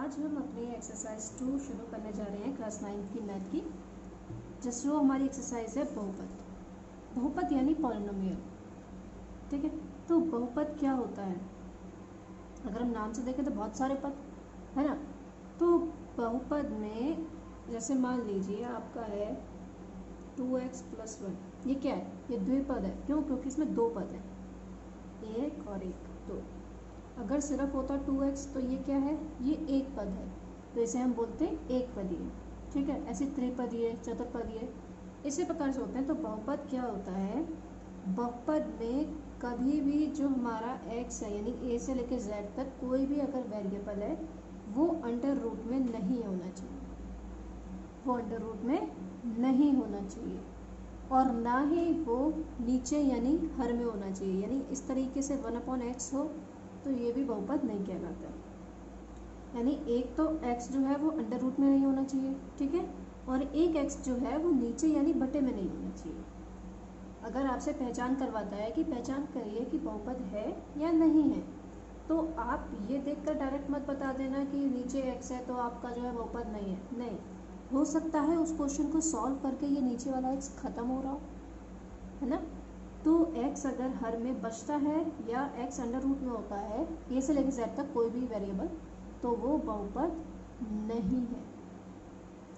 आज हम अपनी एक्सरसाइज 2 शुरू करने जा रहे हैं क्लास 9 की मैथ की, जिसमें हमारी एक्सरसाइज है बहुपद। बहुपद यानी पॉलिनोमियल। ठीक है, तो बहुपद क्या होता है? अगर हम नाम से देखें तो बहुत सारे पद है ना। तो बहुपद में जैसे मान लीजिए आपका है 2x + 1, ये क्या है? ये द्विपद है। क्यों? क्योंकि इसमें दो पद हैं, एक और एक, दो। अगर सिर्फ होता 2x तो ये क्या है? ये एक पद है, तो इसे हम बोलते हैं एक पदीय। ठीक है, ऐसे त्रिपदीय, चतुर्पदीय इसी प्रकार से होते हैं। तो बहुपद क्या होता है? बहुपद में कभी भी जो हमारा x है यानी a से लेकर z तक कोई भी अगर वेरिएबल है वो अंडर रूट में नहीं होना चाहिए, वो अंडर रूट में नहीं होना चाहिए, और ना ही वो नीचे यानी हर में होना चाहिए। यानी इस तरीके से 1/x हो तो ये भी बहुपद नहीं कहलाता। यानी एक तो x जो है वो अंडर रूट में नहीं होना चाहिए, ठीक है, और एक x जो है वो नीचे यानी बटे में नहीं होना चाहिए। अगर आपसे पहचान करवाता है कि पहचान करिए कि बहुपद है या नहीं है, तो आप ये देखकर डायरेक्ट मत बता देना कि नीचे x है तो आपका जो है बहुपद नहीं है। नहीं, हो सकता है उस क्वेश्चन को सॉल्व करके ये नीचे वाला x खत्म हो रहा हो, है ना। तो x अगर हर में बचता है या x अंडर रूट में होता है a से लेकर z तक कोई भी वेरिएबल, तो वो बहुपद नहीं है।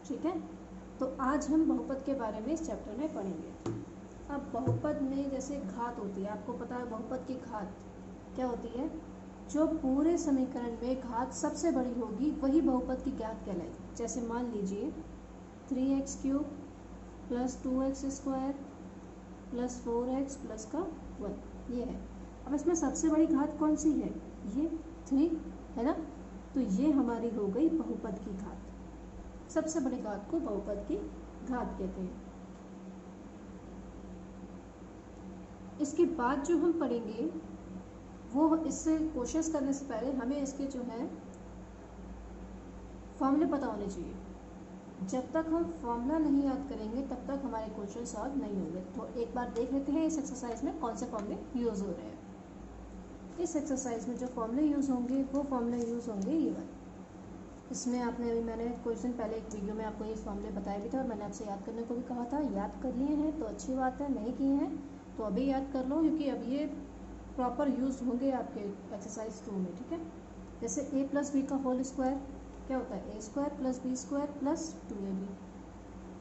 ठीक है, तो आज हम बहुपद के बारे में इस चैप्टर में पढ़ेंगे। अब बहुपद में जैसे घात होती है, आपको पता है बहुपद की घात क्या होती है? जो पूरे समीकरण में घात सबसे बड़ी होगी वही बहुपद की घात कहलाएगी। जैसे मान लीजिए 3x³ + 2x² + 4x + 1, ये है। अब इसमें सबसे बड़ी घात कौन सी है? ये 3 है ना। तो ये हमारी हो गई बहुपद की घात। सबसे बड़ी घात को बहुपद की घात कहते हैं। इसके बाद जो हम पढ़ेंगे वो इससे कोशिश करने से पहले हमें इसके जो है फॉर्मूले पता होने चाहिए। जब तक हम फॉर्मूला नहीं याद करेंगे तब तक हमारे क्वेश्चन सॉल्व नहीं होंगे। तो एक बार देख लेते हैं इस एक्सरसाइज में कौन से फॉर्मूले यूज़ हो रहे हैं। इस एक्सरसाइज में जो फॉर्मूले यूज़ होंगे वो फॉर्मूले यूज़ होंगे ये वाले। इसमें मैंने कुछ दिन पहले एक वीडियो में आपको ये फॉर्मूले बताए भी थे और मैंने आपसे याद करने को भी कहा था। याद कर लिए हैं तो अच्छी बात है, नहीं किए हैं तो अभी याद कर लो, क्योंकि अब ये प्रॉपर यूज़ होंगे आपके एक्सरसाइज 2 में। ठीक है, जैसे a + b का होल स्क्वायर क्या होता है? a² + b² + 2ab।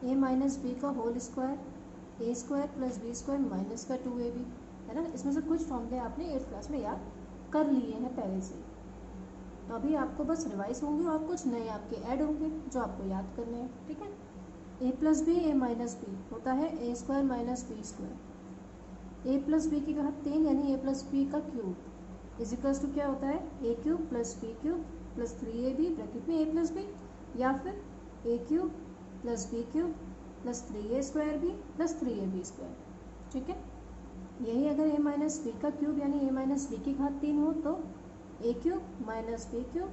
a - b का whole square a² + b² - 2ab, है ना। इसमें से कुछ फॉर्मूले आपने 8th क्लास में याद कर लिए हैं पहले से, तो अभी आपको बस रिवाइज होंगे और कुछ नए आपके ऐड होंगे जो आपको याद करने हैं। ठीक है, a + b a - b होता है a² - b²। a + b की घात 3 यानी a + b का क्यूब इज क्या होता है? a³ + b³ + 3ab ब्रैकेट में a + b, या फिर a³ + b³ + 3a² + 3ab²। ठीक है, यही अगर a - b का क्यूब यानी a - b की घात 3 हो तो a³ - b³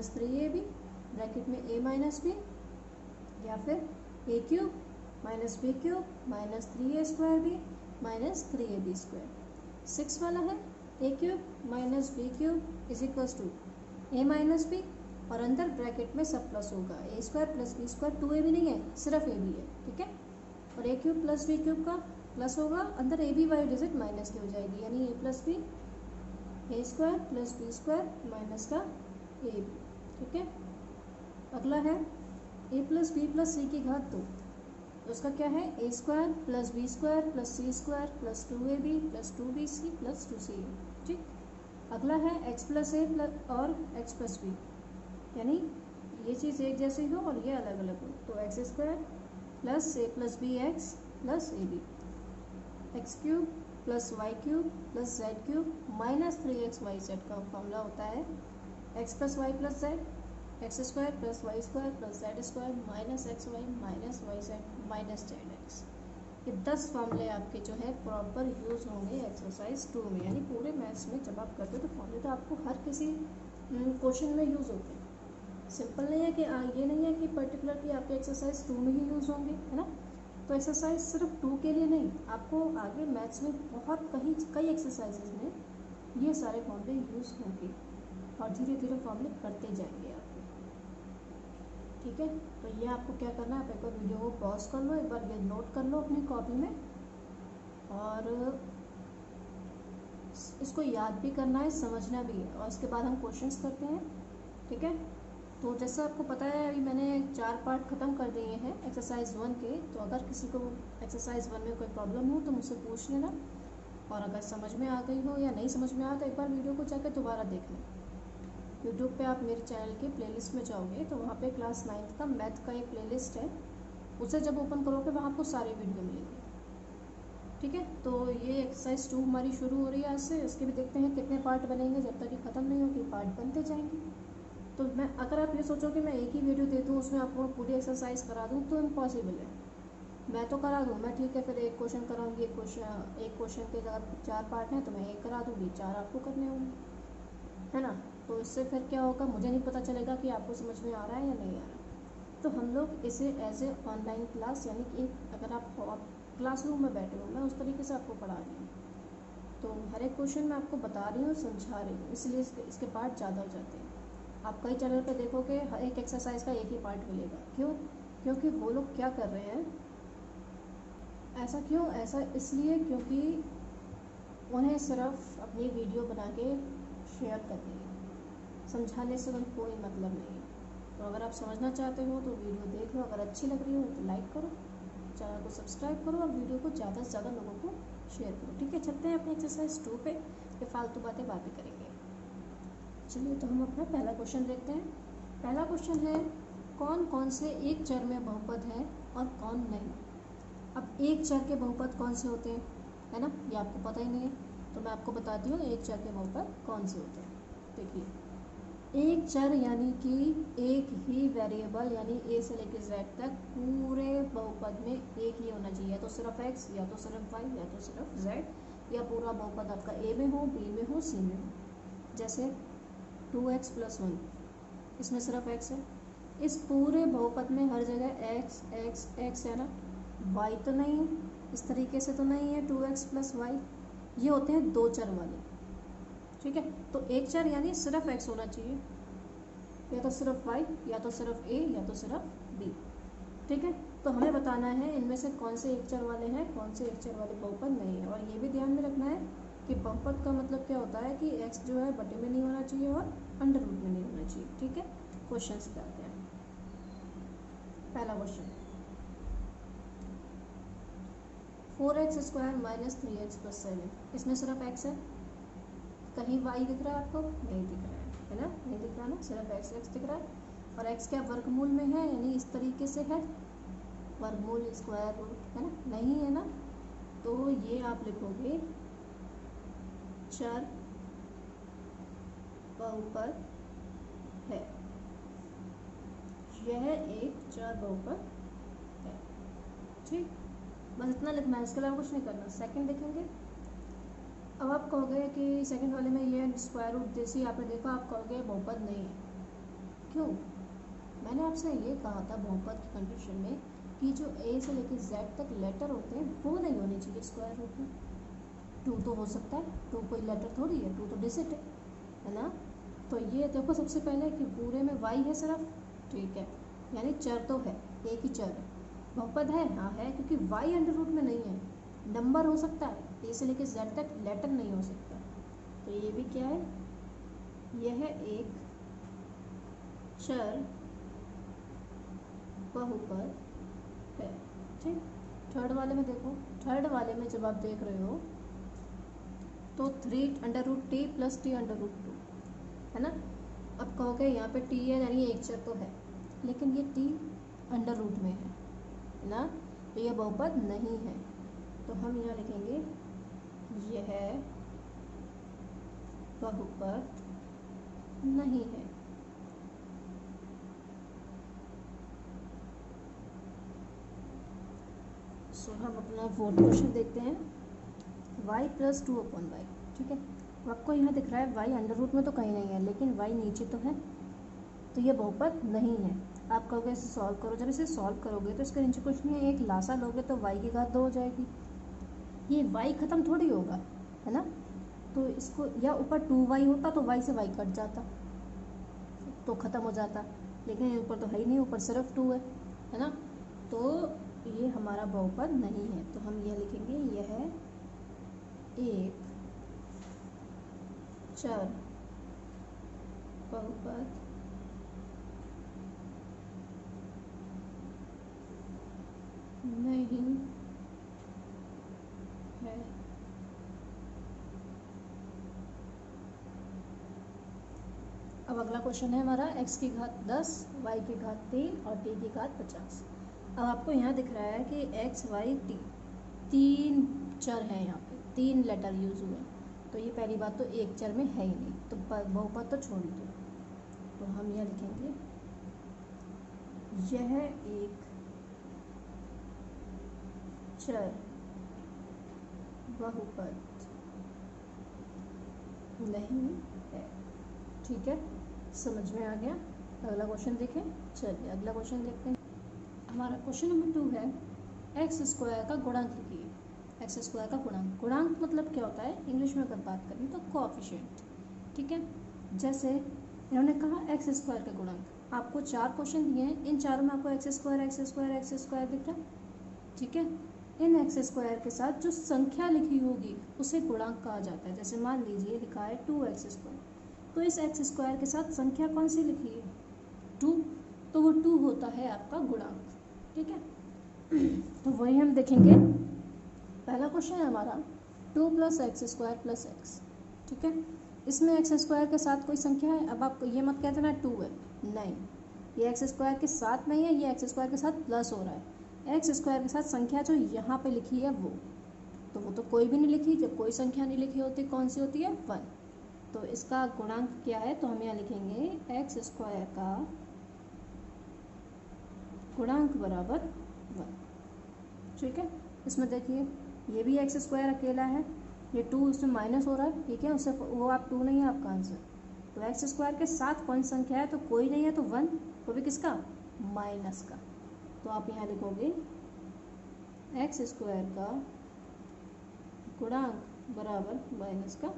- 3ab ब्रैकेट में a - b, या फिर a³ - b³ - 3a² - 3ab²। 6 वाला है a³ - b³ = a - b, और अंदर ब्रैकेट में सब प्लस होगा। a² + b² 2ab नहीं है, सिर्फ ab है। ठीक है, और a³ + b³ का प्लस होगा, अंदर ab वाली डिजिट माइनस की हो जाएगी, यानी a + b a² + b² minus का ab। ठीक है, अगला है a + b + c की घात 2, तो उसका क्या है? a² + b² + c² + 2ab + 2bc + 2ca। ठीक, अगला है x + a और x + b, यानी ये चीज़ एक जैसी हो और ये अलग अलग हो, तो x² + a + bx + ab, x³ + y³ + z³ - 3xyz का फॉर्मूला होता है x + y + z, x² + y² + z² - xy - yz - zx। ये 10 फॉर्मूले आपके जो है प्रॉपर यूज़ होंगे एक्सरसाइज 2 में। यानी पूरे मैथ्स में जब आप करते हो तो फॉर्मूले तो आपको हर किसी क्वेश्चन में यूज़ होते हैं। सिंपल नहीं है कि ये नहीं है कि पर्टिकुलर कि आपके एक्सरसाइज 2 में ही यूज़ होंगे, है ना। तो एक्सरसाइज सिर्फ 2 के लिए नहीं, आपको आगे मैथ्स में बहुत कई एक्सरसाइजेज में ये सारे फॉर्मूले यूज़ होंगे और धीरे धीरे फॉर्मूले करते जाएंगे आप। ठीक है, तो ये आपको क्या करना है, आप एक बार वीडियो को पॉज कर लो, एक बार ये नोट कर लो अपनी कॉपी में, और इसको याद भी करना है, समझना भी है, और इसके बाद हम क्वेश्चंस करते हैं। ठीक है, तो जैसा आपको पता है अभी मैंने 4 पार्ट ख़त्म कर दिए हैं एक्सरसाइज 1 के। तो अगर किसी को एक्सरसाइज 1 में कोई प्रॉब्लम हो तो मुझसे पूछ लेना, और अगर समझ में आ गई हो या नहीं समझ में आ तो एक बार वीडियो को जाकर दोबारा देख लें। यूट्यूब पे आप मेरे चैनल के प्लेलिस्ट में जाओगे तो वहाँ पे क्लास 9th का मैथ का एक प्लेलिस्ट है, उसे जब ओपन करोगे वहाँ आपको सारे वीडियो मिलेंगे। ठीक है, तो ये एक्सरसाइज 2 हमारी शुरू हो रही है आज से। इसके भी देखते हैं कितने पार्ट बनेंगे, जब तक ये ख़त्म नहीं होगी पार्ट बनते जाएंगे। तो मैं, अगर आप ये सोचो कि मैं एक ही वीडियो दे दूँ उसमें आपको पूरी एक्सरसाइज करा दूँ तो इम्पॉसिबल है। मैं तो करा दूँ, मैं ठीक है फिर एक क्वेश्चन कराऊँगी, एक क्वेश्चन के अगर 4 पार्ट हैं तो मैं एक करा दूँगी, 4 आपको करने होंगे, है ना। तो इससे फिर क्या होगा, मुझे नहीं पता चलेगा कि आपको समझ में आ रहा है या नहीं आ रहा। तो हम लोग इसे एज ए ऑनलाइन क्लास, यानी कि अगर आप क्लासरूम में बैठे हो, मैं उस तरीके से आपको पढ़ा रही हूँ। तो हर एक क्वेश्चन मैं आपको बता रही हूँ, समझा रही हूँ, इसलिए इसके पार्ट ज़्यादा हो जाते हैं। आप कई चैनल पे देखोगे हर एक एक्सरसाइज का एक ही पार्ट मिलेगा। क्यों? क्योंकि वो लोग क्या कर रहे हैं, ऐसा क्यों, ऐसा इसलिए क्योंकि उन्हें सिर्फ अपनी वीडियो बना के शेयर करनी है, समझाने से उन्हें कोई मतलब नहीं है। तो अगर आप समझना चाहते हो तो वीडियो देख लो, अगर अच्छी लग रही हो तो लाइक करो, चैनल को सब्सक्राइब करो, और वीडियो को ज़्यादा से ज़्यादा लोगों को शेयर करो। ठीक है, चलते हैं अपनी एक्सरसाइज 2 पे, ये फालतू बातें बाद में करेंगे। चलिए, तो हम अपना पहला क्वेश्चन देखते हैं। पहला क्वेश्चन है, कौन कौन से एक चर में बहुपद है और कौन नहीं। अब एक चर के बहुपद कौन से होते हैं, है ना, ये आपको पता ही नहीं है, तो मैं आपको बताती हूँ एक चर के बहुपद कौन से होते हैं। देखिए, एक चर यानी कि एक ही वेरिएबल, यानी ए से लेकर जेड तक पूरे बहुपद में एक ही होना चाहिए, या तो सिर्फ एक्स, या तो सिर्फ वाई, या तो सिर्फ जेड, या पूरा बहुपद आपका ए में हो, बी में हो, सी में हो। जैसे 2x + 1, इसमें सिर्फ x है। इस पूरे बहुपद में हर जगह x x x है ना, y तो नहीं है, इस तरीके से तो नहीं है 2x + y। ये होते हैं दो चर वाले। ठीक है, तो एक चर यानी सिर्फ x होना चाहिए, या तो सिर्फ y, या तो सिर्फ a, या तो सिर्फ b। ठीक है, तो हमें बताना है इनमें से कौन से एक चर वाले हैं, कौन से एक चर वाले बहुपद नहीं है। और ये भी ध्यान में रखना है कि बहुपद का मतलब क्या होता है कि x जो है बटे में नहीं होना चाहिए और अंडर रूट में नहीं होना चाहिए। ठीक है, क्वेश्चंस पे आते हैं। पहला क्वेश्चन, 4x² - 3x + 7, इसमें सिर्फ x है, कहीं y दिख रहा है आपको? नहीं दिख रहा है ना, नहीं दिख रहा ना, सिर्फ x दिख रहा है। और x क्या वर्गमूल में है, यानी इस तरीके से है, वर्गमूल स्क्वायर रूट, है ना, नहीं है ना, तो ये आप लिखोगे चर बहुपद है, यह एक चर बहुपद है। ठीक, बस इतना लिखना है, इसके अलावा कुछ नहीं करना। सेकंड देखेंगे। अब आप कहोगे कि सेकंड वाले में ये स्क्वायर रूट जैसी आपने देखा, आप कहोगे बहुपद नहीं है। क्यों? मैंने आपसे ये कहा था बहुपद की कंडीशन में कि जो ए से लेकर जेड तक लेटर होते हैं वो नहीं होने चाहिए स्क्वायर रूट में। 2 तो हो सकता है, 2 कोई लेटर थोड़ी है, 2 तो डिजिट है ना। तो ये देखो सबसे पहले कि पूरे में y है सिर्फ, ठीक है, यानी चर तो है, एक ही चर है। बहुपद है, हाँ है, क्योंकि y अंडर रूट में नहीं है, नंबर हो सकता है, ए से लेकर जेड तक लेटर नहीं हो सकता। तो ये भी क्या है, यह एक चर बहुपद है। ठीक, थर्ड वाले में देखो, थर्ड वाले में जब आप देख रहे हो तो 3√t + t√2 है ना। अब कहोगे यहाँ पे t है यानी एक चर तो है, लेकिन ये t अंडर रूट में है ना, तो ये बहुपद नहीं है। तो हम यहाँ लिखेंगे यह बहुपद नहीं है। सो हम अपना फोर्थ क्वेश्चन देखते हैं, y + 2/y। ठीक है, आपको यहाँ दिख रहा है y अंडर रूट में तो कहीं नहीं है, लेकिन y नीचे तो है, तो ये बहुपद नहीं है। आप कहोगे इसे सॉल्व करो, जब इसे सॉल्व करोगे तो इसके नीचे कुछ नहीं है, एक लासा लोगे तो y की घात 2 हो जाएगी। ये y ख़त्म थोड़ी होगा, है ना, तो इसको, या ऊपर 2y होता तो y से y कट जाता तो ख़त्म हो जाता, लेकिन ऊपर तो है ही नहीं, ऊपर सिर्फ 2 है ना, तो ये हमारा बहुपद नहीं है। तो हम यह लिखेंगे यह एक चर बहुपद नहीं है। अब अगला क्वेश्चन है हमारा x की घात 10, y की घात 3 और t की घात 50। अब आपको यहाँ दिख रहा है कि x, y, t 3 चर हैं, यहाँ पे 3 लेटर यूज हुए, तो ये पहली बात तो एक चर में है ही नहीं, तो बहुपद तो छोड़ ही दो। तो हम यह लिखेंगे यह एक चर बहुपद नहीं है। ठीक है, समझ में आ गया। अगला क्वेश्चन देखें। चलिए अगला क्वेश्चन देखते हैं। हमारा क्वेश्चन नंबर 2 है एक्स स्क्वायर का गुणांक लिखिए। एक्स स्क्वायर का गुणांक, गुणांक मतलब क्या होता है इंग्लिश में अगर बात करें तो कोएफिशिएंट। ठीक है, जैसे इन्होंने कहा एक्स स्क्वायर का गुणांक, आपको 4 क्वेश्चन दिए हैं, इन चारों में आपको x square x square x square दिख रहा है। ठीक है, इन एक्स स्क्वायर के साथ जो संख्या लिखी होगी उसे गुणांक कहा जाता है। जैसे मान लीजिए लिखा है 2x स्क्वायर, तो इस एक्स स्क्वायर के साथ संख्या कौन सी लिखी है 2, तो वो 2 होता है आपका गुणांक। ठीक है, तो वही हम देखेंगे। पहला क्वेश्चन है हमारा 2 + x स्क्वायर + x। ठीक है, इसमें एक्स स्क्वायर के साथ कोई संख्या है। अब आप ये मत कहते ना 2 है, नहीं, ये एक्स स्क्वायर के साथ नहीं है, ये एक्स स्क्वायर के साथ प्लस हो रहा है। एक्स स्क्वायर के साथ संख्या जो यहाँ पे लिखी है वो तो कोई भी नहीं लिखी। जब कोई संख्या नहीं लिखी होती कौन सी होती है 1, तो इसका गुणांक क्या है, तो हम यहाँ लिखेंगे एक्स स्क्वायर का गुणांक बराबर 1। ठीक है, इसमें देखिए ये भी एक्स स्क्वायर अकेला है, ये 2 उसमें माइनस हो रहा है। ठीक है, उससे वो आप 2 नहीं है आपका आंसर। तो एक्स स्क्वायर के साथ कौन संख्या है, तो कोई नहीं है, तो 1, वो भी किसका, माइनस का। तो आप यहाँ लिखोगे एक्स स्क्वायर का गुणांक बराबर माइनस का 1।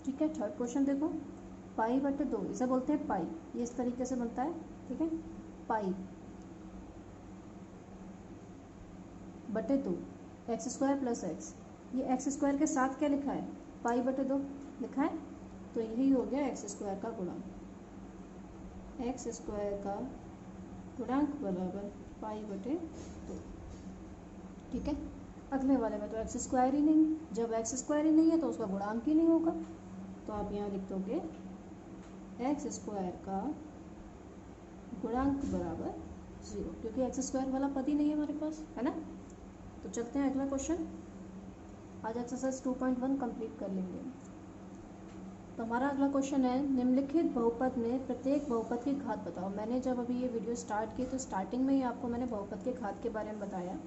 ठीक है, थर्ड क्वेश्चन देखो, π/2, इसे बोलते हैं पाई, ये इस तरीके से बनता है। ठीक है, π/2 एक्स स्क्वायर प्लस एक्स, ये एक्स स्क्वायर के साथ क्या लिखा है π/2 लिखा है, तो यही हो गया एक्स स्क्वायर का गुणांक। एक्स स्क्वायर का गुणांक बराबर π/2। ठीक है, अगले वाले में तो एक्स स्क्वायर ही नहीं, जब एक्स स्क्वायर ही नहीं है तो उसका गुणांक ही नहीं होगा, तो आप यहाँ लिख दोगे एक्स स्क्वायर का गुणांक बराबर 0, क्योंकि एक्स स्क्वायर वाला पद ही नहीं है हमारे पास, है ना। तो चलते हैं अगला क्वेश्चन। आज एक्सरसाइज 2.1 कंप्लीट कर लेंगे। तो हमारा अगला क्वेश्चन है निम्नलिखित बहुपद में प्रत्येक बहुपद की घात बताओ। मैंने जब अभी ये वीडियो स्टार्ट की तो स्टार्टिंग में ही आपको मैंने बहुपद के घात के बारे में बताया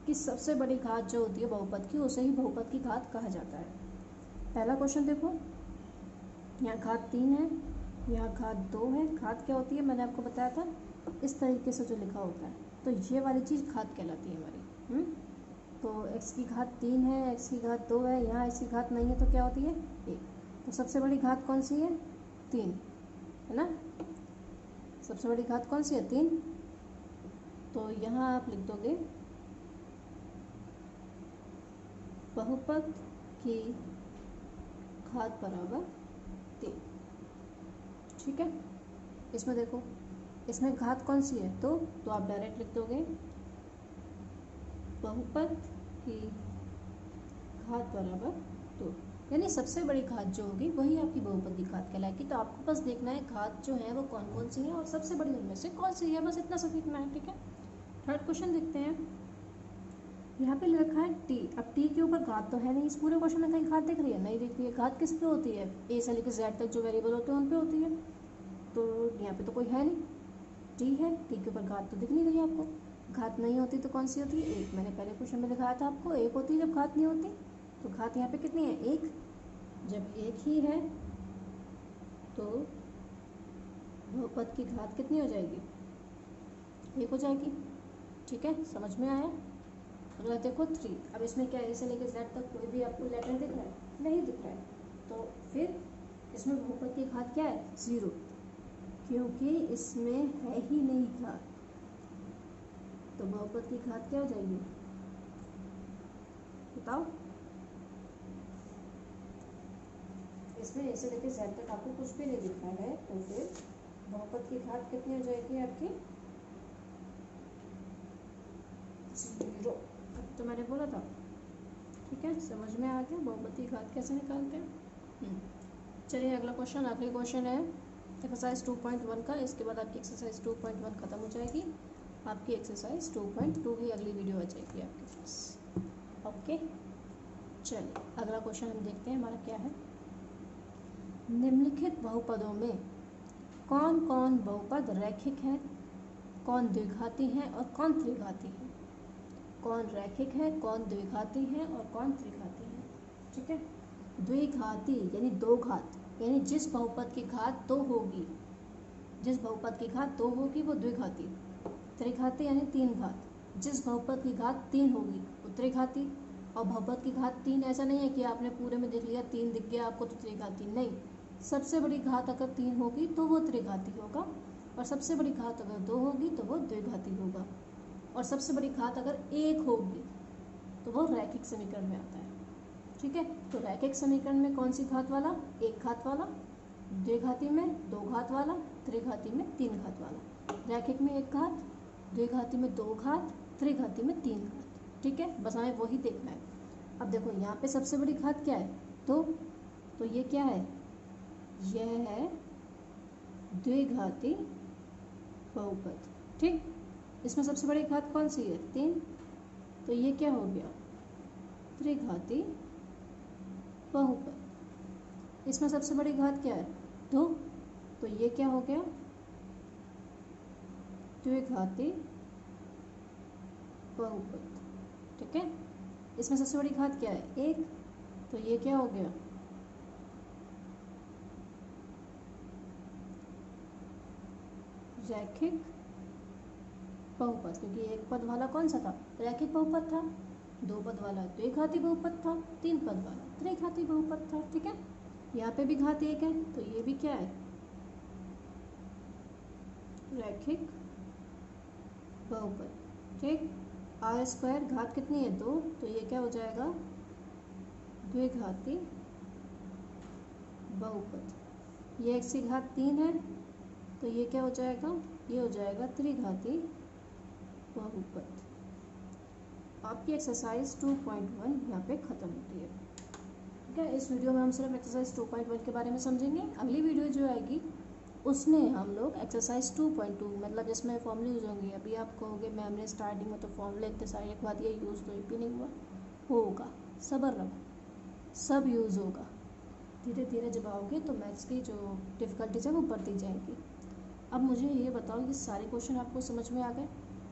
कि सबसे बड़ी घात जो होती है बहुपद की उसे ही बहुपद की घात कहा जाता है। पहला क्वेश्चन देखो, यहाँ घात 3 है, यहाँ घात 2 है। घात क्या होती है मैंने आपको बताया था, इस तरीके से जो लिखा होता है, तो ये वाली चीज़ घात कहलाती है हमारी। तो x की घात 3 है, x की घात 2 है, यहाँ x की घात नहीं है तो क्या होती है 1। तो सबसे बड़ी घात कौन सी है 3, है ना, सबसे बड़ी घात कौन सी है 3। तो यहाँ आप लिख दोगे बहुपद की घात बराबर 3। ठीक है, इसमें देखो इसमें घात कौन सी है तो आप डायरेक्ट लिख दोगे बहुपद की घात बराबर 2, यानी सबसे बड़ी घात जो होगी वही आपकी बहुपद की घात कहलाएगी। तो आपको बस देखना है घात जो है वो कौन कौन सी है और सबसे बड़ी उनमें से कौन सी है, बस इतना सा देखना है। ठीक है, थर्ड क्वेश्चन देखते हैं। यहाँ पे रखा है t। अब t के ऊपर घात तो है नहीं, इस पूरे क्वेश्चन में कहीं घात दिख रही है, नहीं दिख रही है। घात किस पे होती है, a से लेकर z तक जो वेरिएबल होते हैं उन पे होती है, तो यहाँ पे तो कोई है नहीं, t है, t के ऊपर घात तो दिख नहीं रही है आपको। घात नहीं होती तो कौन सी होती है 1, मैंने पहले क्वेश्चन में दिखाया था आपको 1 होती है जब घात नहीं होती। तो घात यहाँ पे कितनी है 1, जब 1 ही है तो बहुपद की घात कितनी हो जाएगी 1 हो जाएगी। ठीक है, समझ में आया। अगला देखो 3। अब इसमें क्या है, इसे लेकर z तक कोई भी आपको लेटर दिख रहा है, नहीं दिख रहा है, तो फिर इसमें बहुपद की घात क्या है 0। क्योंकि इसमें है ही नहीं घात, तो बहुपद की घात क्या हो जाएगी बताओ। इसमें ऐसे लेके z तक आपको कुछ भी नहीं लिखना है, तो फिर बहुपद की घात कितनी हो जाएगी आपकी 0। अब तो मैंने बोला था, ठीक है, समझ में आ गया बहुपद की घात कैसे निकालते हैं। चलिए अगला क्वेश्चन, आखिरी क्वेश्चन है एक्सरसाइज 2.1 का। इसके बाद आपकी एक्सरसाइज 2.1 खत्म हो जाएगी, आपकी एक्सरसाइज 2.2 की अगली वीडियो आ जाएगी आपके पास। ओके, चलिए अगला क्वेश्चन हम देखते हैं हमारा क्या है। निम्नलिखित बहुपदों में कौन कौन बहुपद रैखिक है, कौन द्विघाती है और कौन त्रिघाती है। कौन रैखिक है, कौन द्विघाती है और कौन त्रिघाती है। ठीक है, द्विघाती यानी दो घात, यानी जिस बहुपद की घात दो होगी, जिस बहुपद की घात दो होगी वो द्विघाती। त्रिघाती यानी तीन घात, जिस बहुपद की घात तीन होगी वो त्रिघाती। और बहुपद की घात तीन ऐसा नहीं है कि आपने पूरे में देख लिया तीन दिख गया आपको तो त्रिघाती, नहीं, सबसे बड़ी घात अगर तीन होगी तो वो त्रिघाती होगा, और सबसे बड़ी घात अगर दो होगी तो वो द्विघाती होगा, और सबसे बड़ी घात अगर एक होगी तो वो रैखिक समीकरण में आता है। ठीक है, तो रैखिक समीकरण में कौन सी घात वाला, एक घात वाला, द्विघाती में दो घात वाला, त्रिघाती में तीन घात वाला। रैखिक में एक घात, द्विघाती में दो घात, त्रिघाती में तीन घात। ठीक है, बस हमें वही देखना है। अब देखो यहाँ पे सबसे बड़ी घात क्या है, दो, तो ये क्या है, यह है द्विघाती बहुपद। ठीक, इसमें सबसे बड़ी घात कौन सी है, तीन, तो ये क्या हो गया, त्रिघाती बहुपद। इसमें सबसे बड़ी घात क्या है, दो, तो ये क्या हो गया, द्विघाती बहुपद। ठीक है, इसमें सबसे बड़ी घात क्या है, एक, तो ये क्या हो गया, रैखिक बहुपद, क्योंकि एक पद वाला कौन सा था, रैखिक बहुपद था, दो पद वाला द्विघाती बहुपद था, तीन पद वाला त्रिघाती बहुपद था। ठीक है, यहाँ पे भी घात एक है तो ये भी क्या है, रैखिक बहुपद। ठीक, आर स्क्वायर घात कितनी है, दो, तो ये क्या हो जाएगा, द्विघाती बहुपद। ये x की घात तीन है तो ये क्या हो जाएगा, ये हो जाएगा त्रिघाती बहुपद। आपकी एक्सरसाइज 2.1 यहाँ पे ख़त्म होती है। ठीक है, इस वीडियो में हम सिर्फ एक्सरसाइज 2.1 के बारे में समझेंगे। अगली वीडियो जो आएगी उसमें हम लोग एक्सरसाइज 2.2 मतलब जिसमें फॉर्मूले यूज़ होंगे। अभी आप कहोगे मैम ने स्टार्टिंग में तो फॉर्मूले इतने सारे लिखवा दिए, यूज़ तो एक भी नहीं हुआ, होगा, सब्र रखो, सब यूज़ होगा। धीरे धीरे जब आओगे तो मैथ्स की जो डिफ़िकल्टीज है वो बढ़ती जाएगी। अब मुझे ये बताओ, ये सारे क्वेश्चन आपको समझ में आ गए,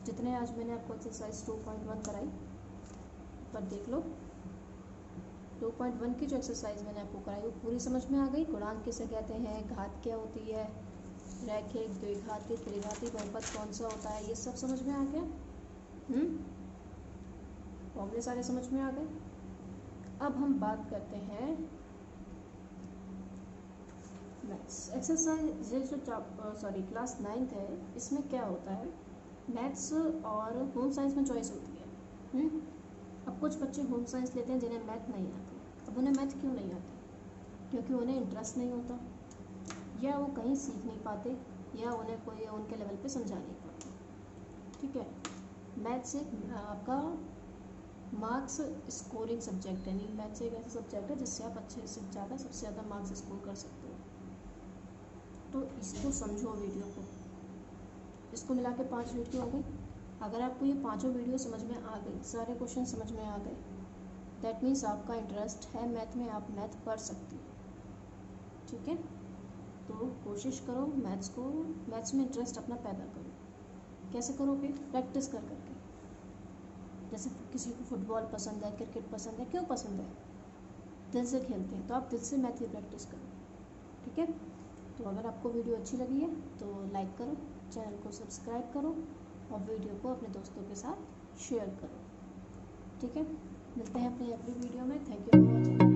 जितने आज मैंने आपको एक्सरसाइज 2.1 कराई, पर देख लो 2.1 की जो एक्सरसाइज मैंने आपको कराई वो पूरी समझ में आ गई। गुणांक किसे कहते हैं, घात क्या होती है, रैखिक, द्विघाती, त्रिघाती बहुपद कौन सा होता है, ये सब समझ में आ गया। फॉर्मूले सारे समझ में आ गए। अब हम बात करते हैं मैथ्स एक्सरसाइज। ये जो क्लास 9th है, इसमें क्या होता है, मैथ्स और होम साइंस में चॉइस होती है। अब कुछ बच्चे होम साइंस लेते हैं जिन्हें मैथ नहीं आती। अब उन्हें मैथ क्यों नहीं आती, क्योंकि उन्हें इंटरेस्ट नहीं होता, या वो कहीं सीख नहीं पाते, या उन्हें कोई उनके लेवल पे समझा नहीं पाता। ठीक है, मैथ्स एक आपका मार्क्स स्कोरिंग सब्जेक्ट है, नहीं, मैथ्स एक ऐसा सब्जेक्ट है जिससे आप अच्छे से ज़्यादा सबसे ज़्यादा मार्क्स स्कोर कर सकते हो। तो इसको समझो, वीडियो को, इसको मिला के 5 वीडियो हो गई। अगर आपको ये पांचों वीडियो समझ में आ गई, सारे क्वेश्चन समझ में आ गए, दैट मीन्स आपका इंटरेस्ट है मैथ में, आप मैथ पढ़ सकती हो। ठीक है, तो कोशिश करो मैथ्स में इंटरेस्ट अपना पैदा करो। कैसे करोगे, प्रैक्टिस कर करके। जैसे किसी को फुटबॉल पसंद है, क्रिकेट पसंद है, क्यों पसंद है, दिल से खेलते हैं, तो आप दिल से मैथ की प्रैक्टिस करो। ठीक है, तो अगर आपको वीडियो अच्छी लगी है तो लाइक करो, चैनल को सब्सक्राइब करो और वीडियो को अपने दोस्तों के साथ शेयर करो। ठीक है, मिलते हैं अपनी अगली वीडियो में। Thank you for watching.